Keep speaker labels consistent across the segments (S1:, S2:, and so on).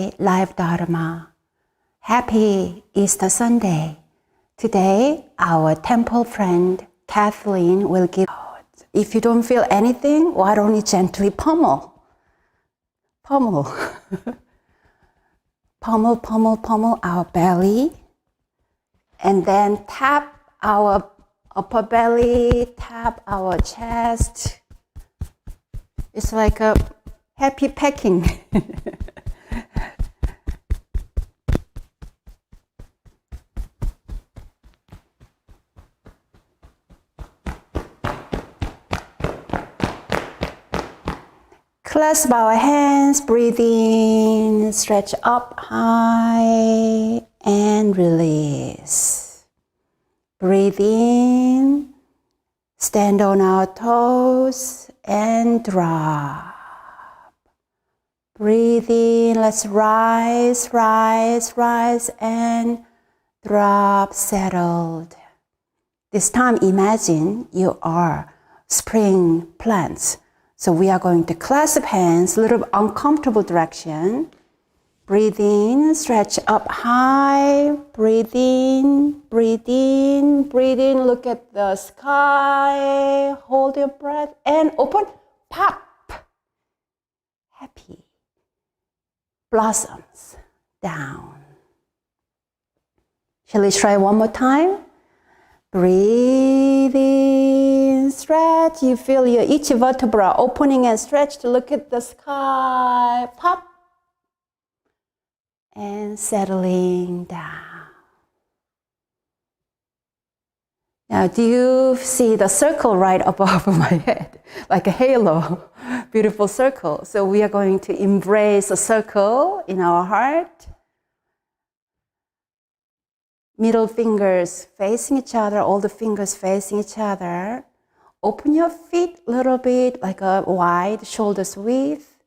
S1: Sunday Live Dharma. Happy Easter Sunday. Today, our temple friend Kathleen will give. If you don't feel anything, why don't you gently pummel? Pummel. Pummel our belly. And then tap our upper belly, tap our chest. It's like a happy pecking. Clasp our hands, breathe in, stretch up high, and release. Breathe in, stand on our toes, and drop. Breathe in, let's rise, and drop, settled. This time, imagine you are spring plants. So we are going to clasp hands, a little uncomfortable direction. Breathe in, stretch up high. Breathe in, look at the sky. Hold your breath and open, pop. Happy. Blossoms down. Shall we try one more time? Breathe in, stretch. You feel your each vertebra opening and stretch to look at the sky. Pop. And settling down. Now, do you see the circle right above my head? Like a halo. Beautiful circle. So we are going to embrace a circle in our heart. Middle fingers facing each other, all the fingers facing each other. Open your feet a little bit, like a wide shoulders width.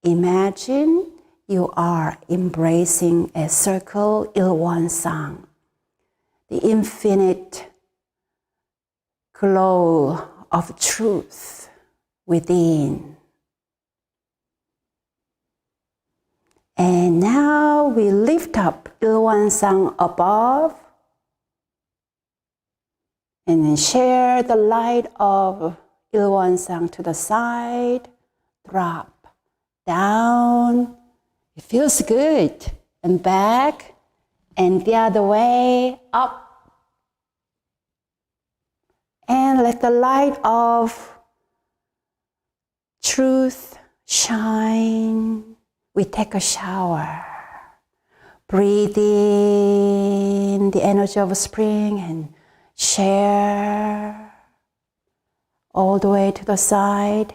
S1: Imagine you are embracing a circle, Ilwon-sang, the infinite glow of truth within. And now we lift up Ilwon-sang above and then share the light of Ilwon-sang to the side, drop down. It feels good. And back and the other way, up. And let the light of truth shine. We take a shower. Breathe in the energy of spring and share all the way to the side,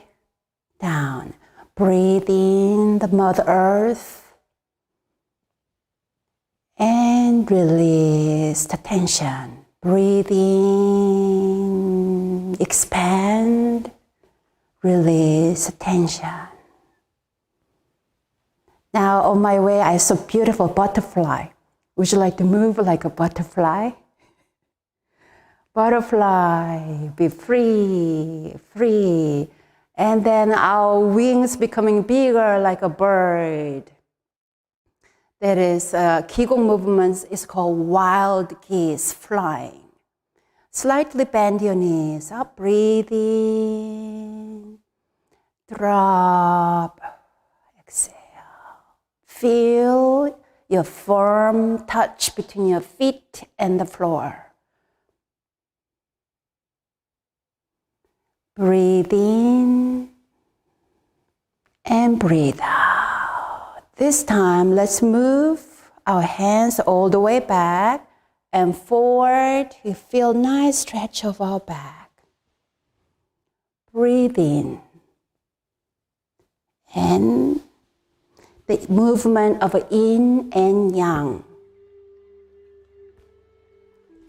S1: down. Breathe in the Mother Earth and release the tension. Breathe in, expand, release the tension. Now, on my way, I saw a beautiful butterfly. Would you like to move like a butterfly? Butterfly, be free, free. And then our wings becoming bigger like a bird. That is, Qi Gong movements is called wild geese flying. Slightly bend your knees up, breathe in, drop, exhale. Feel your firm touch between your feet and the floor. Breathe in and breathe out. This time, let's move our hands all the way back and forward. You feel nice stretch of our back. Breathe in. And the movement of yin and yang.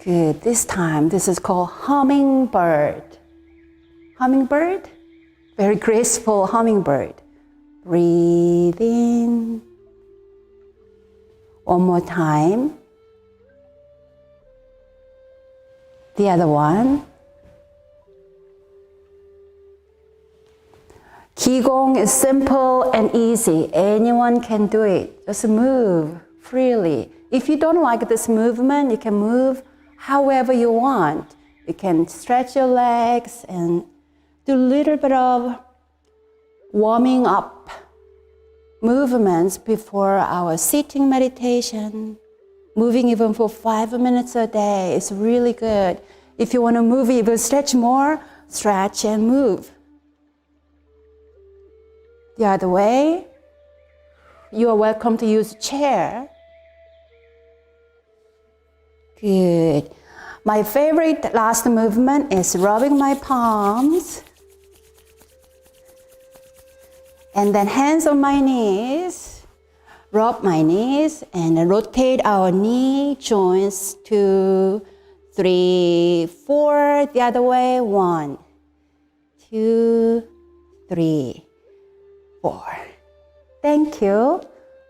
S1: Good. This time, this is called hummingbird. Hummingbird, very graceful hummingbird. Breathe in. One more time. The other one. Qi Gong is simple and easy. Anyone can do it. Just move freely. If you don't like this movement, you can move however you want. You can stretch your legs and do a little bit of warming up movements before our sitting meditation. Moving even for 5 minutes a day is really good. If you want to move even stretch more, stretch and move. The other way, you are welcome to use a chair. Good. My favorite last movement is rubbing my palms. And then hands on my knees. Rub my knees and rotate our knee joints 2, 3, 4. The other way. 1, 2, 3, 4. Thank you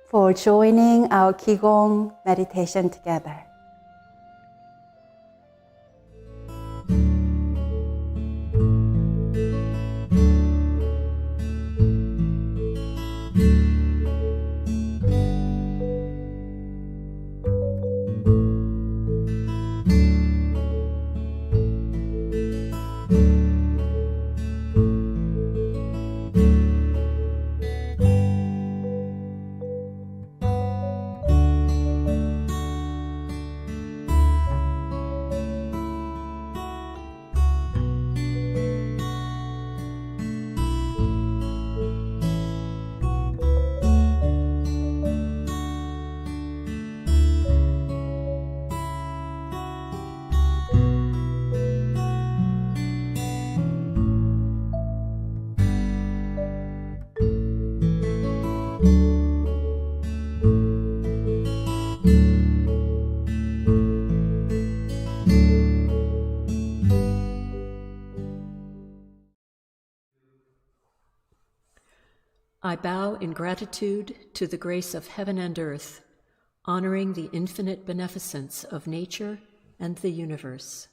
S1: for joining our Qi Gong meditation together.
S2: I bow in gratitude to the grace of heaven and earth, honoring the infinite beneficence of nature and the universe.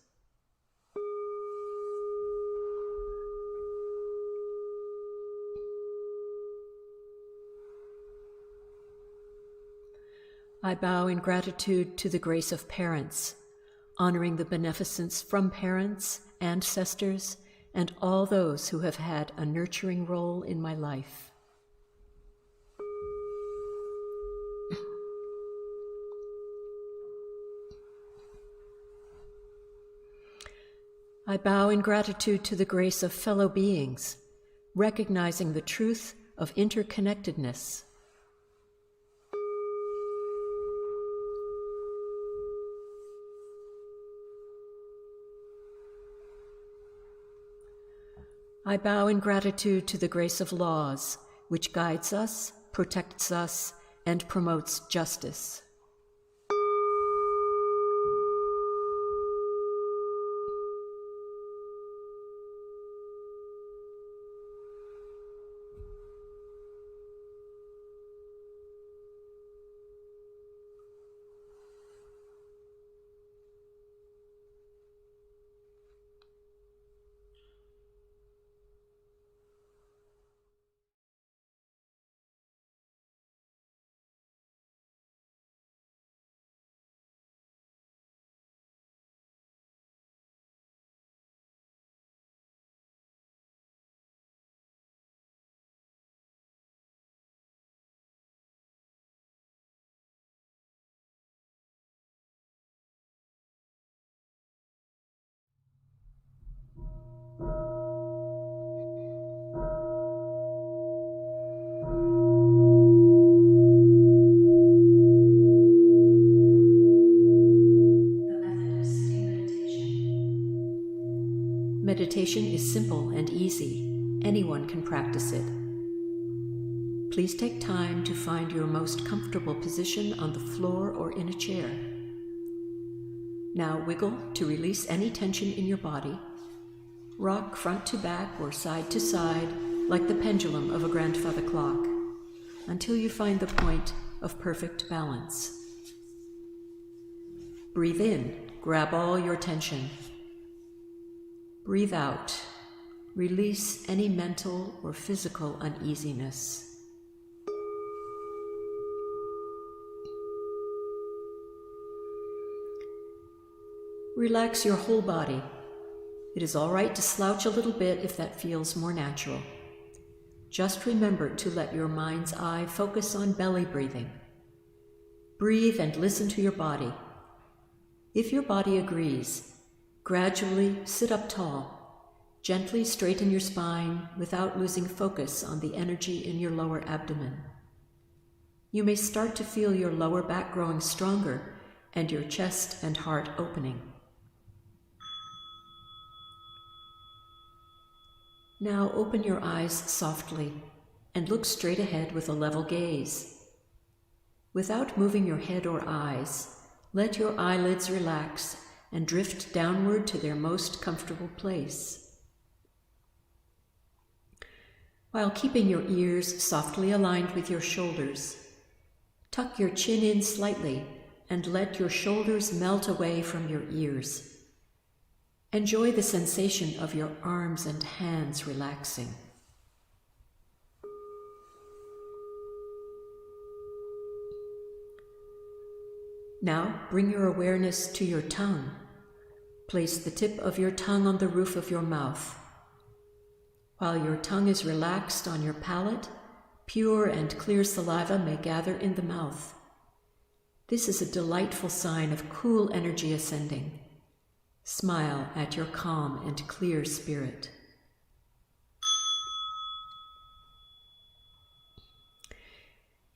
S2: I bow in gratitude to the grace of parents, honoring the beneficence from parents, ancestors, and all those who have had a nurturing role in my life. I bow in gratitude to the grace of fellow beings, recognizing the truth of interconnectedness. I bow in gratitude to the grace of laws, which guides us, protects us, and promotes justice. Meditation is simple and easy. Anyone can practice it. Please take time to find your most comfortable position on the floor or in a chair. Now wiggle to release any tension in your body. Rock front to back or side to side like the pendulum of a grandfather clock until you find the point of perfect balance. Breathe in, grab all your tension. Breathe out, Release any mental or physical uneasiness. Relax your whole body. It is all right to slouch a little bit if that feels more natural. Just remember to let your mind's eye focus on belly breathing. Breathe and listen to your body. If your body agrees, gradually sit up tall. Gently straighten your spine without losing focus on the energy in your lower abdomen. You may start to feel your lower back growing stronger and your chest and heart opening. Now open your eyes softly and look straight ahead with a level gaze. Without moving your head or eyes, let your eyelids relax and drift downward to their most comfortable place. While keeping your ears softly aligned with your shoulders, tuck your chin in slightly and let your shoulders melt away from your ears. Enjoy the sensation of your arms and hands relaxing. Now bring your awareness to your tongue. Place the tip of your tongue on the roof of your mouth. While your tongue is relaxed on your palate, pure and clear saliva may gather in the mouth. This is a delightful sign of cool energy ascending. Smile at your calm and clear spirit.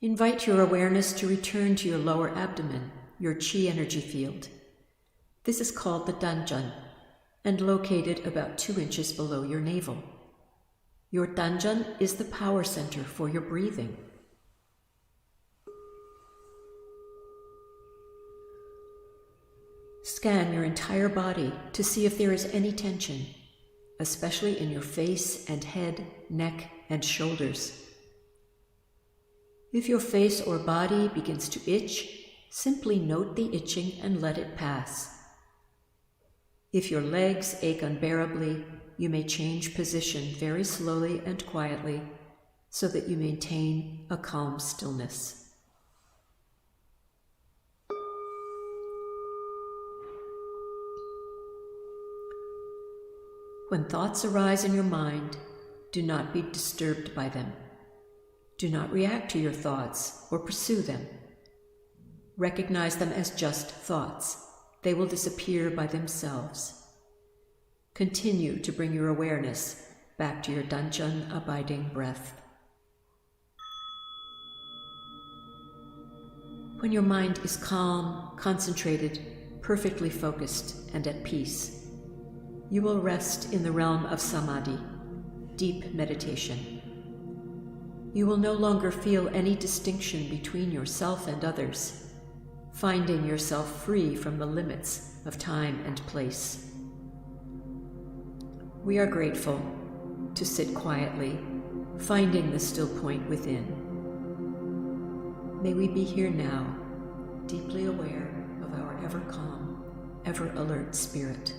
S2: Invite your awareness to return to your lower abdomen, your Qi energy field. This is called the Danzhan and located about 2 inches below your navel. Your Danzhan is the power center for your breathing. Scan your entire body to see if there is any tension, especially in your face and head, neck, and shoulders. If your face or body begins to itch, simply note the itching and let it pass. If your legs ache unbearably, you may change position very slowly and quietly so that you maintain a calm stillness. When thoughts arise in your mind, do not be disturbed by them. Do not react to your thoughts or pursue them. Recognize them as just thoughts. They will disappear by themselves. Continue to bring your awareness back to your Danzhan abiding breath. When your mind is calm, concentrated, perfectly focused, and at peace, you will rest in the realm of samadhi, deep meditation. You will no longer feel any distinction between yourself and others, finding yourself free from the limits of time and place. We are grateful to sit quietly, finding the still point within. May we be here now, deeply aware of our ever calm, ever alert spirit.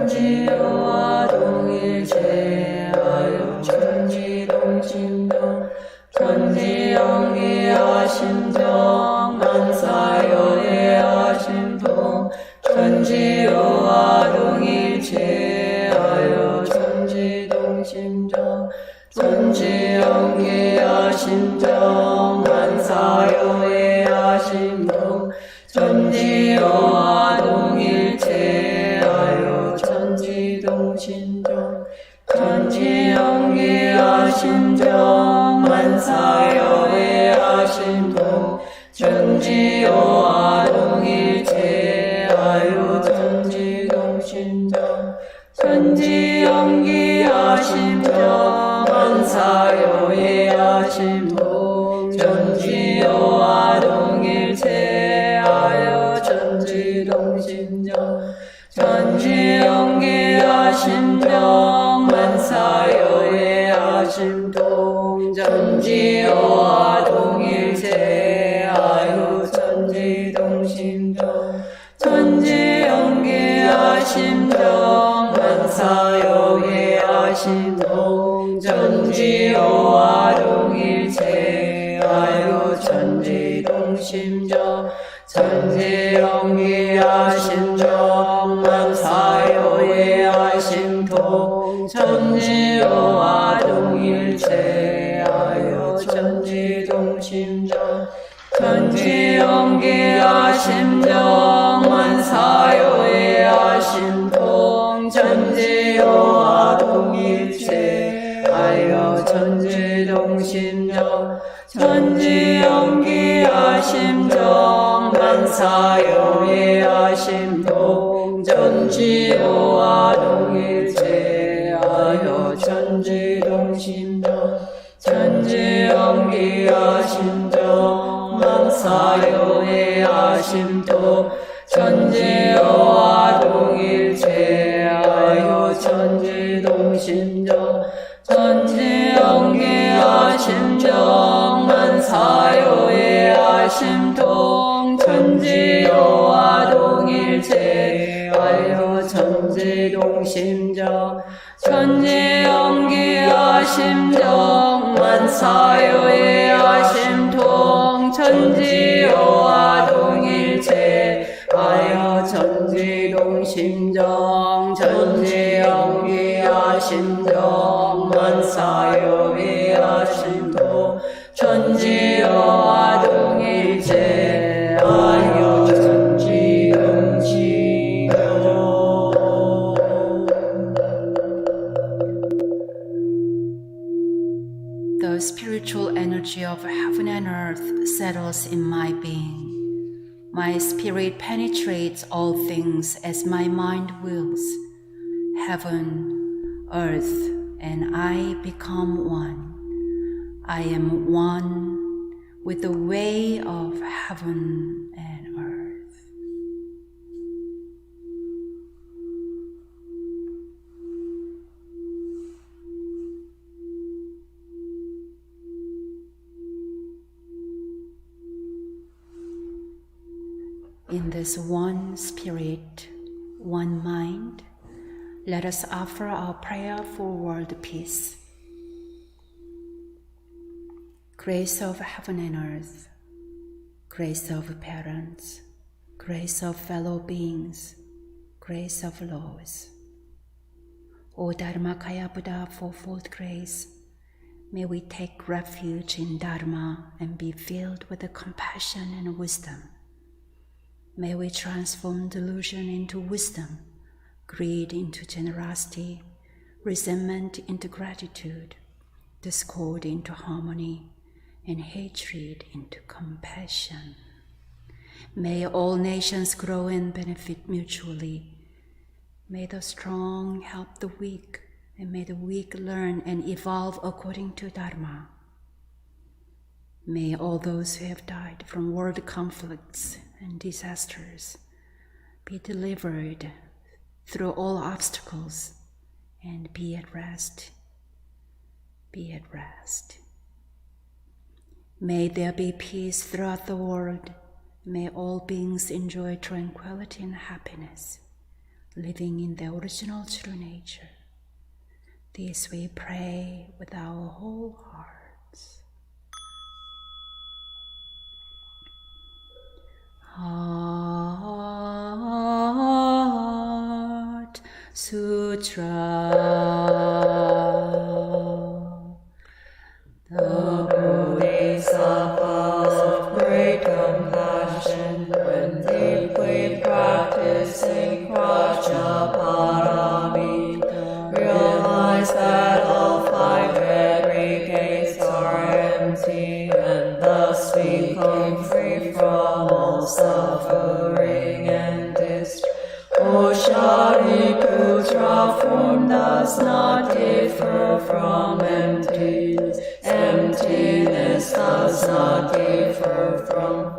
S2: 전지요와 동일체하여 천지동심정 전지영기하심정 만사여예하심동 전지요와 동일체하여 천지동심정 전지영기하심정 만사여예하심동 전지요와 동일체하여 천지동심정 전지영기하심정 만사여예하심동 전지요와 동일체하여 천지동심정 전지영기하심정 만사여예하심동 전지요와 동일체하여 천지동심정 전지영기하심정 만사여예하심동 전지요와 동일체하여 천지동심정 전지영기하심정 만사여예하심동 전지요와 동일체하여 천지동심정 전지영기하심정 만사여예하심동 전지요와 동일체하여 천지동심정 전지영기하심정 만사여예하심동 전지요와 동일체하여 천지동심정 전지영기하심정 만사여예하심동 전지요와 동일체하여 천지동심정 전지영기하심정 만사여예하심동 전지요와 동일체하여 천지동심정 전지영기하심정 만사여예하심동 전지요와 동일체하여 천지동심정 전지영기하심정 만사여예하심동 전지요와 동일체하여 천지동심정 전지영기하심정 만사여예하심동 전지요와 동일체하여 천지동심정.
S1: The spiritual energy of heaven and earth settles in my being. My spirit penetrates all things as my mind wills. Heaven, earth, and I become one. I am one with the way of heaven and earth. In this one spirit, one mind, let us offer our prayer for world peace. Grace of heaven and earth, grace of parents, grace of fellow beings, grace of laws. O Dharmakaya Buddha fourfold grace, may we take refuge in Dharma and be filled with the compassion and wisdom. May we transform delusion into wisdom, greed into generosity, resentment into gratitude, discord into harmony, and hatred into compassion. May all nations grow and benefit mutually. May the strong help the weak, and may the weak learn and evolve according to Dharma. May all those who have died from world conflicts and disasters be delivered through all obstacles and be at rest. Be at rest. May there be peace throughout the world. May all beings enjoy tranquility and happiness.
S3: living in the original true nature. This we pray with our whole hearts. Heart Sutra. The Bodhisattvas of great compassion, when deeply practicing Prajnaparamita, realize that all five aggregates are empty, and thus become free from all suffering and distress. O Shariputra, form does not differ from emptiness. Emptiness does not differ from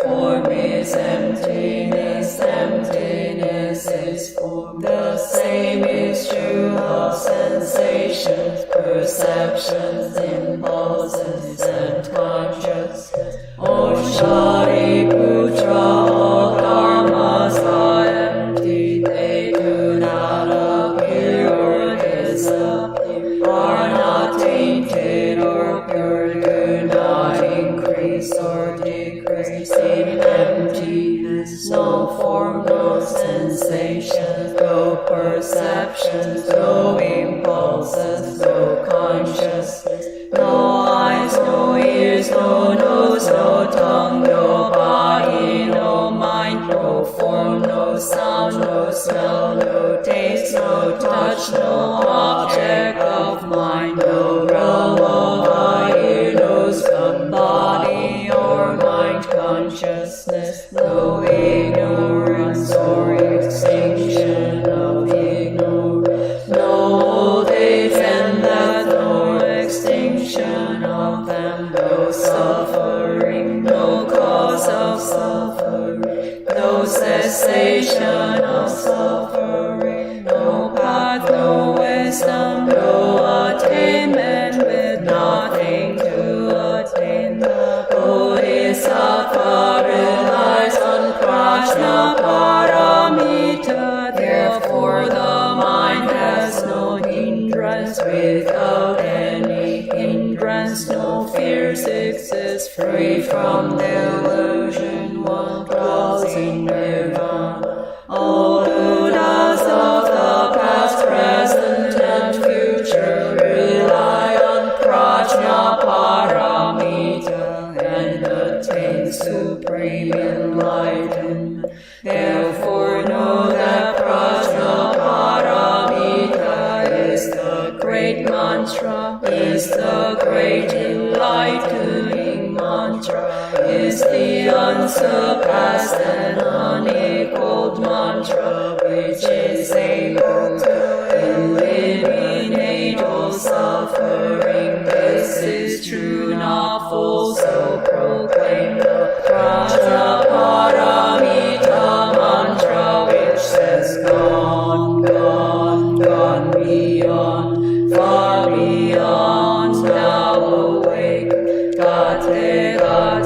S3: form. Is emptiness. Emptiness is form. The same is true of sensations, perceptions, impulses, and consciousness. O Shariputra, all dharmas are empty. They do not appear or disappear, are not tainted or pure, do not increase or decrease. In emptiness, no form, no sensations, no perceptions, no impulses, no consciousness, no eyes, no ears, no nose, no tongue, no body, no mind, no form, no sound, no smell, no taste, no touch, no object of mind, no realm of eye, nose, body, or mind consciousness, no ignorance or extinction of ignorance, no old age and death, no extinction of them, no suffering, no cause of suffering, no cessation of suffering, no path, no wisdom, no attainment with nothing to attain. The Bodhisattva relies on Prajnaparamita, therefore the mind has no hindrance. Without any hindrance, no fears exist. Free from delusion, one dwells in nirvana. All Buddhas of the past, present, and future rely on Prajnaparamita and attain supreme enlightenment. Therefore know that Prajnaparamita is the great mantra, is the great enlightening mantra, is the unsurpassed and unequaled mantra, which is able to eliminate all suffering. This is true, not false, so proclaim the Prajnaparamita mantra, which says gone, gone, gone beyond, far beyond, now awake. Gate,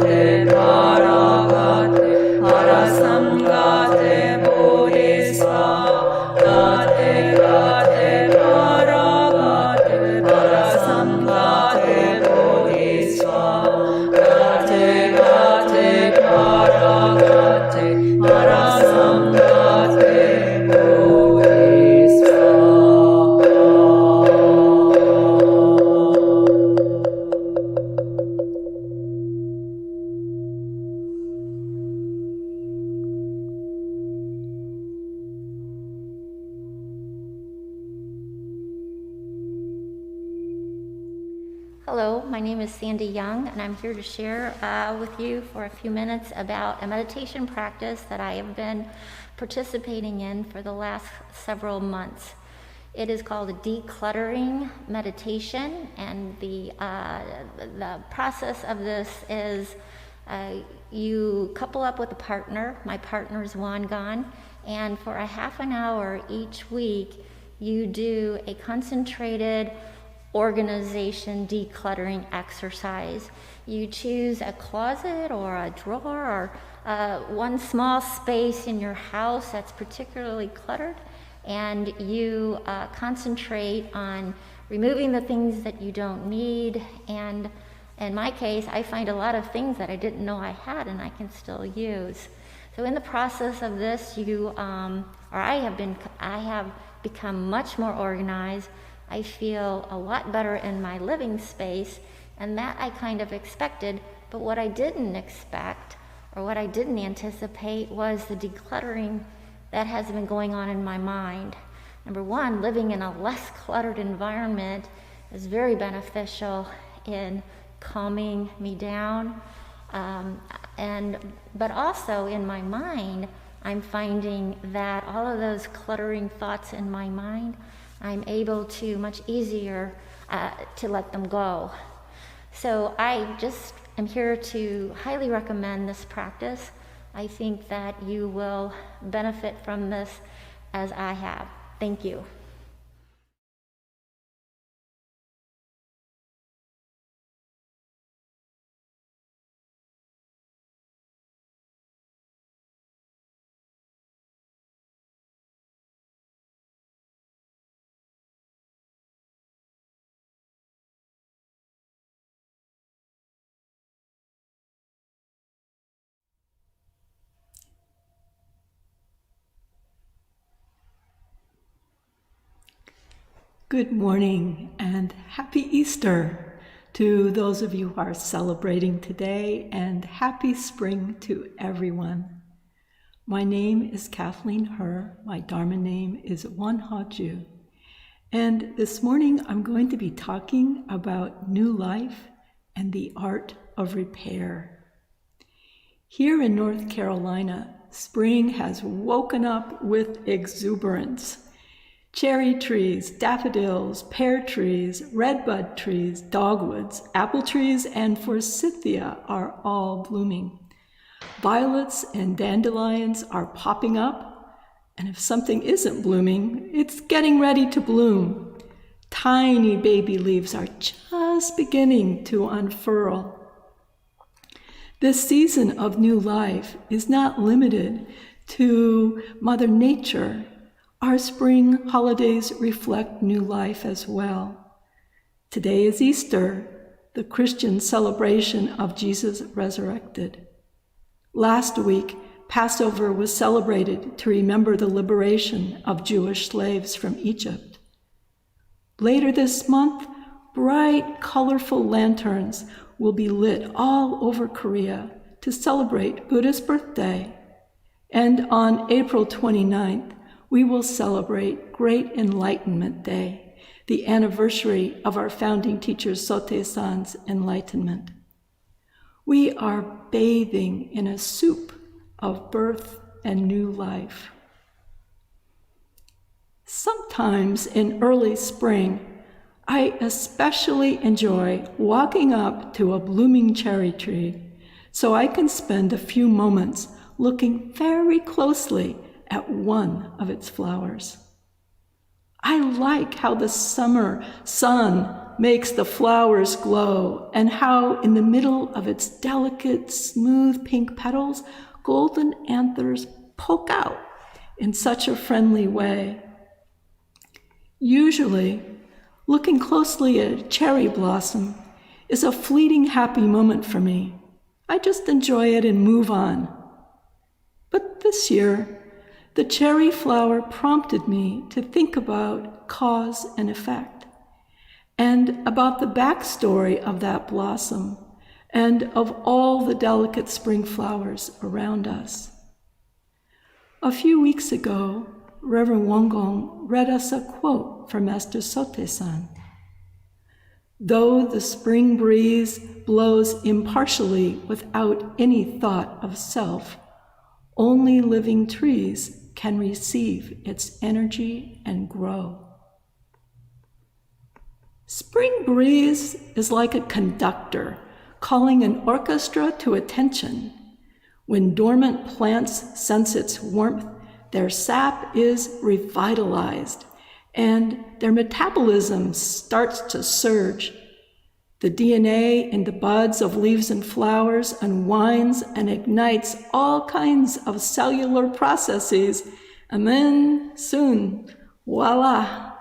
S3: gate, para, gate, parasamgate, bodhisattva. Gate, gate, para, gate, parasamgate, bodhisattva. Gate, gate, para, gate, parasamgate,
S4: Hello, my name is Sandy Young, and I'm here to share with you for a few minutes about a meditation practice that I have been participating in for the last several months. It is called a decluttering meditation, and the process of this is you couple up with a partner. My partner is Wangan, and for a half an hour each week, you do a concentrated organization decluttering exercise. You choose a closet or a drawer or one small space in your house that's particularly cluttered, and you concentrate on removing the things that you don't need. And in my case, I find a lot of things that I didn't know I had and I can still use. So in the process of this, I have become much more organized. I feel a lot better in my living space, and that I kind of expected. But what I didn't expect, or what I didn't anticipate, was the decluttering that has been going on in my mind. Number one, living in a less cluttered environment is very beneficial in calming me down. But also in my mind, I'm finding that all of those cluttering thoughts in my mind, I'm able to much easier to let them go. So I just am here to highly recommend this practice. I think that you will benefit from this as I have. Thank you.
S5: Good morning and happy Easter to those of you who are celebrating today, and happy spring to everyone. My name is Kathleen Herr. My Dharma name is Wonhaju. And this morning I'm going to be talking about new life and the art of repair. Here in North Carolina, spring has woken up with exuberance. Cherry trees, daffodils, pear trees, redbud trees, dogwoods, apple trees, and forsythia are all blooming. Violets and dandelions are popping up, and if something isn't blooming, it's getting ready to bloom. Tiny baby leaves are just beginning to unfurl. This season of new life is not limited to Mother Nature. Our spring holidays reflect new life as well. Today is Easter, the Christian celebration of Jesus resurrected. Last week, Passover was celebrated to remember the liberation of Jewish slaves from Egypt. Later this month, bright, colorful lanterns will be lit all over Korea to celebrate Buddha's birthday. And on April 29th, we will celebrate Great Enlightenment Day, the anniversary of our founding teacher Sotaesan's enlightenment. We are bathing in a soup of birth and new life. Sometimes in early spring, I especially enjoy walking up to a blooming cherry tree so I can spend a few moments looking very closely at one of its flowers. I like how the summer sun makes the flowers glow, and how in the middle of its delicate, smooth pink petals, golden anthers poke out in such a friendly way. Usually, looking closely at a cherry blossom is a fleeting happy moment for me. I just enjoy it and move on. But this year, the cherry flower prompted me to think about cause and effect, and about the backstory of that blossom, and of all the delicate spring flowers around us. A few weeks ago, Reverend Gong read us a quote from Master Sotaesan. Though the spring breeze blows impartially without any thought of self, only living trees can receive its energy and grow. Spring breeze is like a conductor calling an orchestra to attention. When dormant plants sense its warmth, their sap is revitalized, and their metabolism starts to surge. The DNA in the buds of leaves and flowers unwinds and ignites all kinds of cellular processes, and then soon, voila,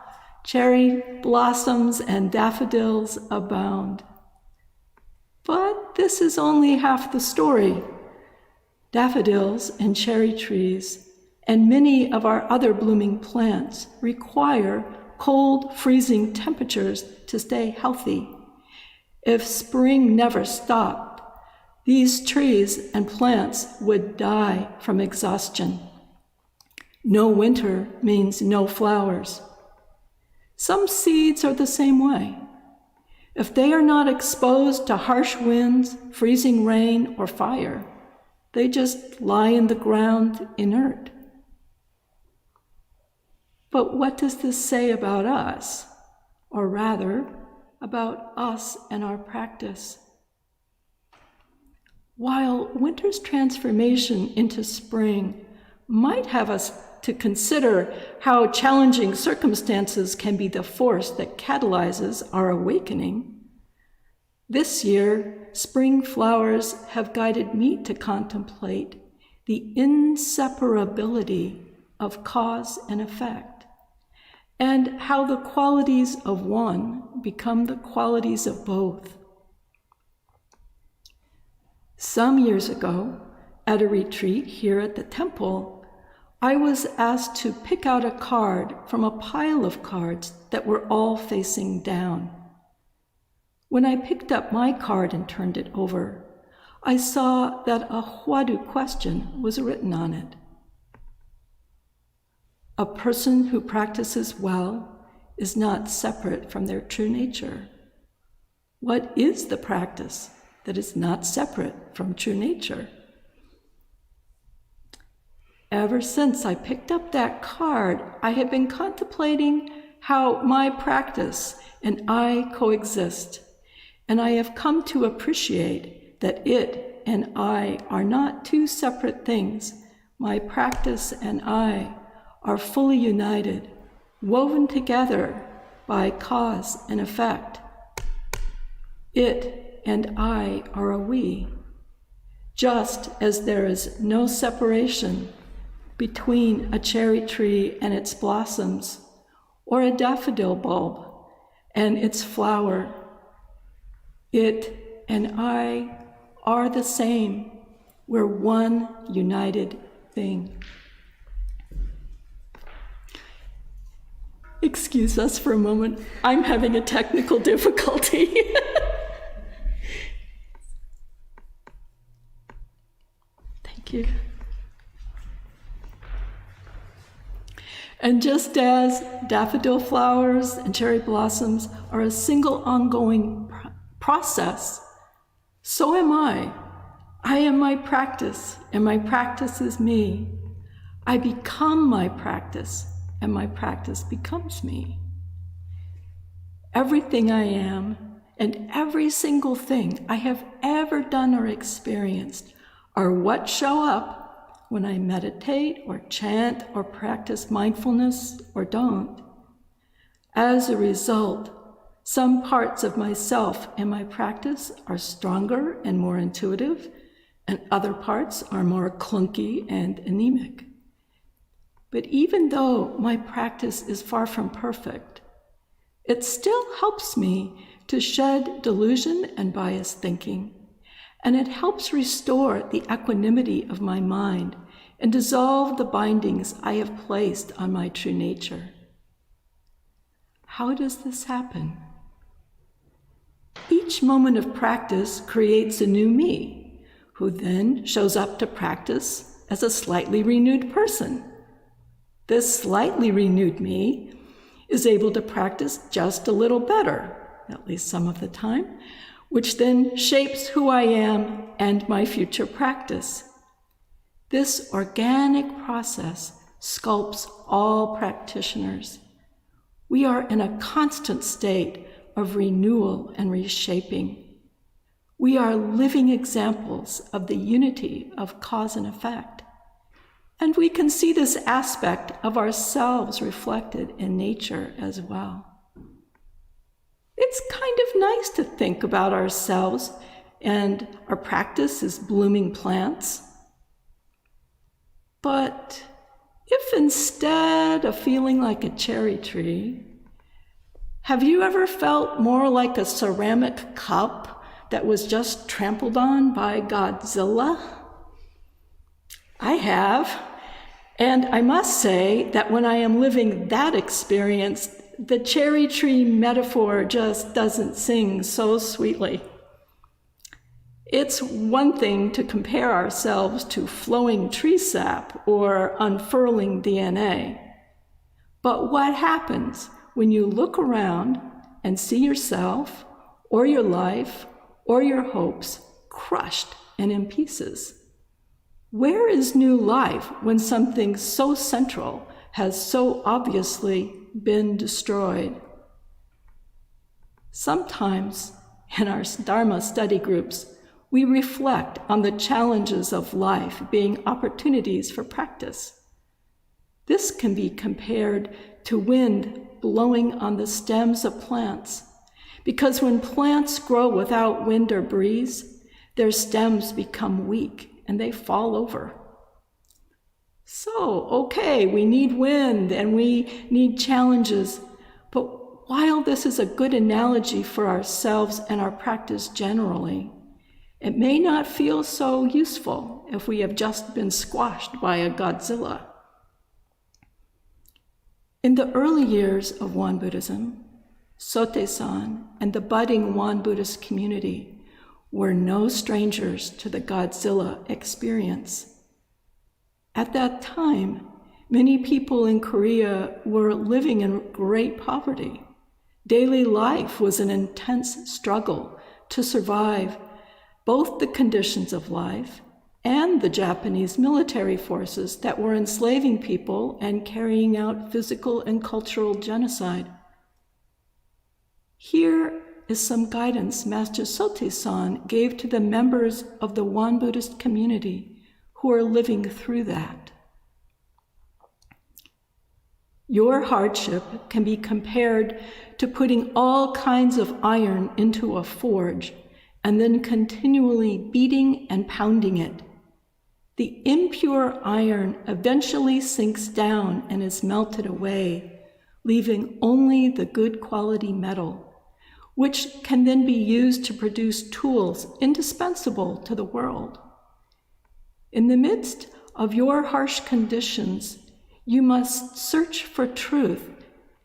S5: cherry blossoms and daffodils abound. But this is only half the story. Daffodils and cherry trees and many of our other blooming plants require cold, freezing temperatures to stay healthy. If spring never stopped, these trees and plants would die from exhaustion. No winter means no flowers. Some seeds are the same way. If they are not exposed to harsh winds, freezing rain, or fire, they just lie in the ground inert. But what does this say about us? Or rather, about us and our practice? While winter's transformation into spring might have us to consider how challenging circumstances can be the force that catalyzes our awakening, this year, spring flowers have guided me to contemplate the inseparability of cause and effect, and how the qualities of one become the qualities of both. Some years ago, at a retreat here at the temple, I was asked to pick out a card from a pile of cards that were all facing down. When I picked up my card and turned it over, I saw that a Huadu question was written on it. A person who practices well is not separate from their true nature. What is the practice that is not separate from true nature? Ever since I picked up that card, I have been contemplating how my practice and I coexist, and I have come to appreciate that it and I are not two separate things. My practice and I are fully united, woven together by cause and effect. It and I are a we, just as there is no separation between a cherry tree and its blossoms, or a daffodil bulb and its flower. It and I are the same. We're one united thing. Excuse us for a moment. I'm having a technical difficulty. Thank you. And just as daffodil flowers and cherry blossoms are a single ongoing process, so am I. I am my practice, and my practice is me. I become my practice, and my practice becomes me. Everything I am, and every single thing I have ever done or experienced are what show up when I meditate or chant or practice mindfulness or don't. As a result, some parts of myself and my practice are stronger and more intuitive, and other parts are more clunky and anemic. But even though my practice is far from perfect, it still helps me to shed delusion and biased thinking, and it helps restore the equanimity of my mind and dissolve the bindings I have placed on my true nature. How does this happen? Each moment of practice creates a new me, who then shows up to practice as a slightly renewed person. This slightly renewed me is able to practice just a little better, at least some of the time, which then shapes who I am and my future practice. This organic process sculpts all practitioners. We are in a constant state of renewal and reshaping. We are living examples of the unity of cause and effect. And we can see this aspect of ourselves reflected in nature as well. It's kind of nice to think about ourselves and our practice as blooming plants. But if instead of feeling like a cherry tree, have you ever felt more like a ceramic cup that was just trampled on by Godzilla? I have. And I must say that when I am living that experience, the cherry tree metaphor just doesn't sing so sweetly. It's one thing to compare ourselves to flowing tree sap or unfurling DNA. But what happens when you look around and see yourself or your life or your hopes crushed and in pieces? Where is new life when something so central has so obviously been destroyed? Sometimes in our Dharma study groups, we reflect on the challenges of life being opportunities for practice. This can be compared to wind blowing on the stems of plants, because when plants grow without wind or breeze, their stems become weak and they fall over. So, okay, we need wind and we need challenges, but while this is a good analogy for ourselves and our practice generally, it may not feel so useful if we have just been squashed by a Godzilla. In the early years of Won Buddhism, Sotaesan and the budding Won Buddhist community were no strangers to the Godzilla experience. At that time, many people in Korea were living in great poverty. Daily life was an intense struggle to survive both the conditions of life and the Japanese military forces that were enslaving people and carrying out physical and cultural genocide. Here is some guidance Master Sotaesan gave to the members of the Won Buddhist community who are living through that. Your hardship can be compared to putting all kinds of iron into a forge and then continually beating and pounding it. The impure iron eventually sinks down and is melted away, leaving only the good quality metal, which can then be used to produce tools indispensable to the world. In the midst of your harsh conditions, you must search for truth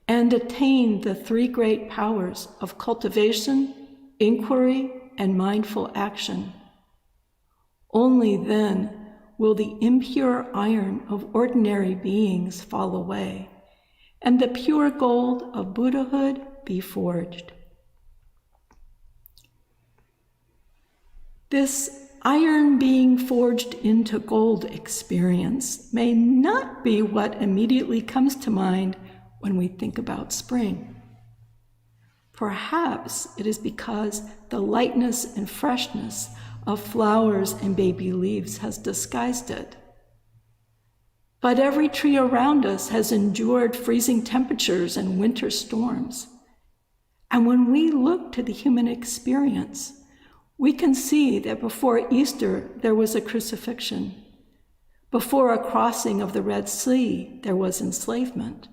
S5: and attain the three great powers of cultivation, inquiry, and mindful action. Only then will the impure iron of ordinary beings fall away, and the pure gold of Buddhahood be forged. This iron being forged into gold experience may not be what immediately comes to mind when we think about spring. Perhaps it is because the lightness and freshness of flowers and baby leaves has disguised it. But every tree around us has endured freezing temperatures and winter storms. And when we look to the human experience, we can see that before Easter there was a crucifixion. Before a crossing of the Red Sea, there was enslavement.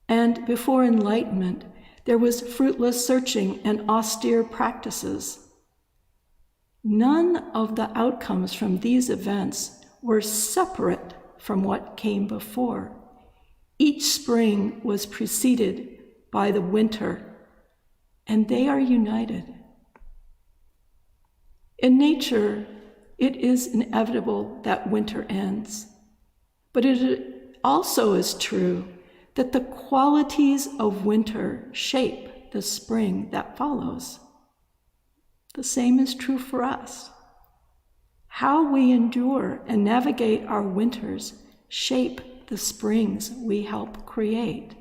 S5: And before enlightenment, there was fruitless searching and austere practices. None of the outcomes from these events were separate from what came before. Each spring was preceded by the winter, and they are united. In nature, it is inevitable that winter ends, but it also is true that the qualities of winter shape the spring that follows. The same is true for us. How we endure and navigate our winters shape the springs we help create.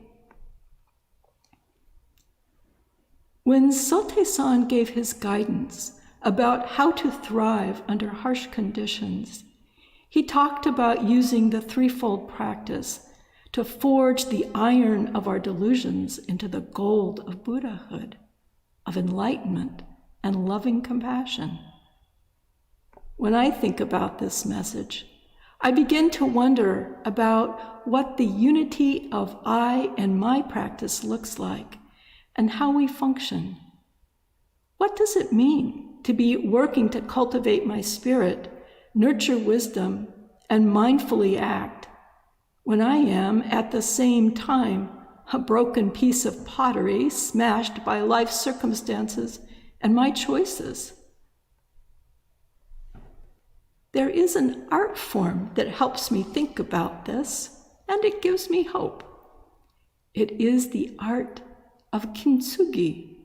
S5: When Sotaesan gave his guidance about how to thrive under harsh conditions, He talked about using the threefold practice to forge the iron of our delusions into the gold of Buddhahood, of enlightenment and loving compassion. When I think about this message, I begin to wonder about what the unity of I and my practice looks like and how we function. What does it mean to be working to cultivate my spirit, nurture wisdom, and mindfully act when I am at the same time a broken piece of pottery smashed by life circumstances and my choices? There is an art form that helps me think about this, and it gives me hope. It is the art of kintsugi,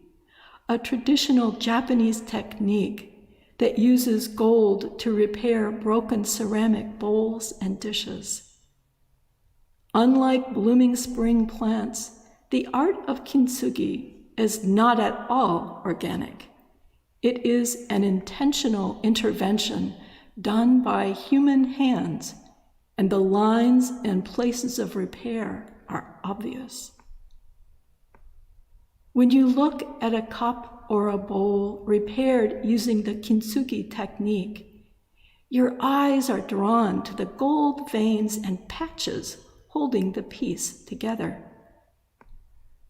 S5: a traditional Japanese technique that uses gold to repair broken ceramic bowls and dishes. Unlike blooming spring plants, the art of kintsugi is not at all organic. It is an intentional intervention done by human hands, and the lines and places of repair are obvious. When you look at a cup or a bowl repaired using the kintsugi technique, your eyes are drawn to the gold veins and patches holding the piece together.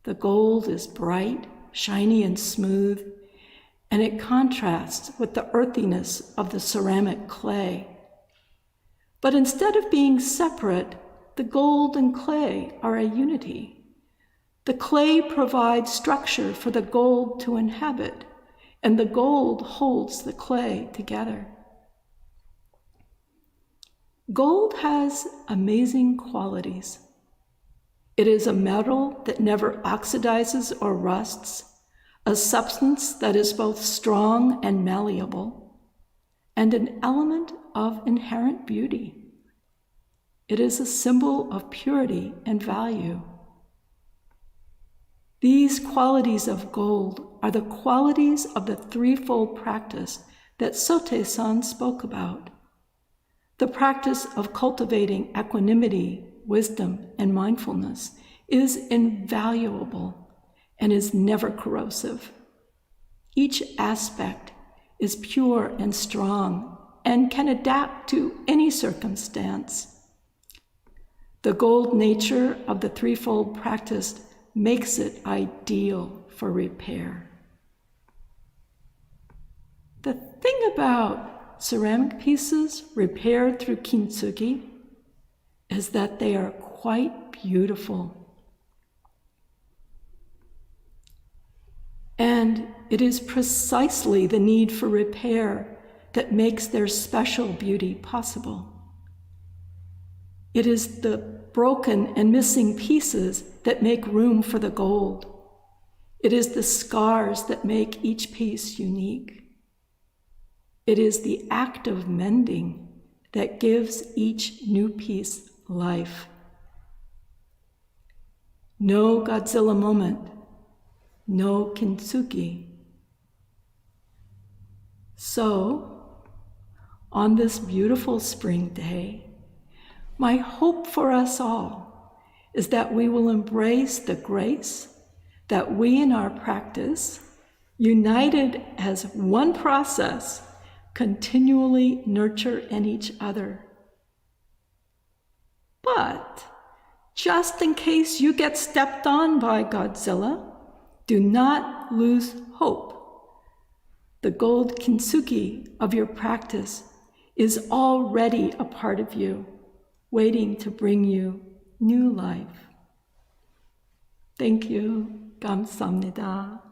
S5: The gold is bright, shiny, and smooth, and it contrasts with the earthiness of the ceramic clay. But instead of being separate, the gold and clay are a unity. The clay provides structure for the gold to inhabit, and the gold holds the clay together. Gold has amazing qualities. It is a metal that never oxidizes or rusts, a substance that is both strong and malleable, and an element of inherent beauty. It is a symbol of purity and value. These qualities of gold are the qualities of the threefold practice that Sote-san spoke about. The practice of cultivating equanimity, wisdom, and mindfulness is invaluable and is never corrosive. Each aspect is pure and strong and can adapt to any circumstance. The gold nature of the threefold practice makes it ideal for repair. The thing about ceramic pieces repaired through kintsugi is that they are quite beautiful. And it is precisely the need for repair that makes their special beauty possible. It is the broken and missing pieces that make room for the gold. It is the scars that make each piece unique. It is the act of mending that gives each new piece life. No Godzilla moment, no kintsugi. So, on this beautiful spring day, my hope for us all is that we will embrace the grace that we in our practice, united as one process, continually nurture in each other. But just in case you get stepped on by Godzilla, do not lose hope. The gold kintsugi of your practice is already a part of you, waiting to bring you new life. Thank you. 감사합니다.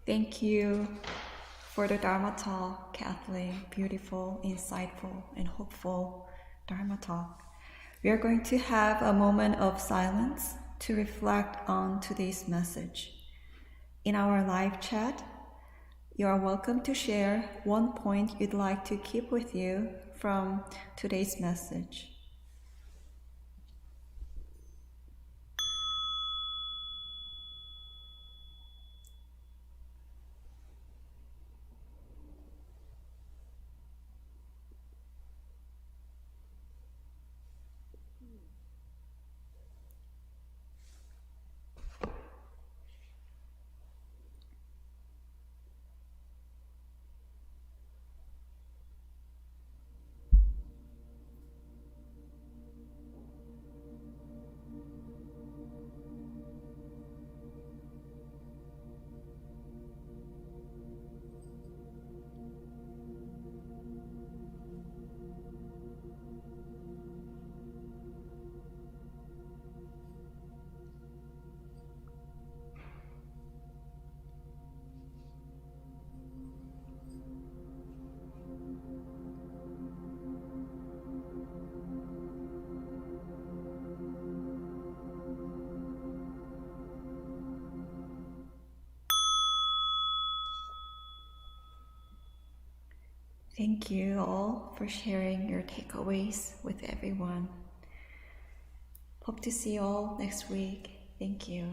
S6: Thank you for the Dharma Talk, Kathleen. Beautiful, insightful, and hopeful Dharma Talk. We are going to have a moment of silence to reflect on today's message. In our live chat, you are welcome to share one point you'd like to keep with you from today's message. Thank you all for sharing your takeaways with everyone. Hope to see you all next week. Thank you.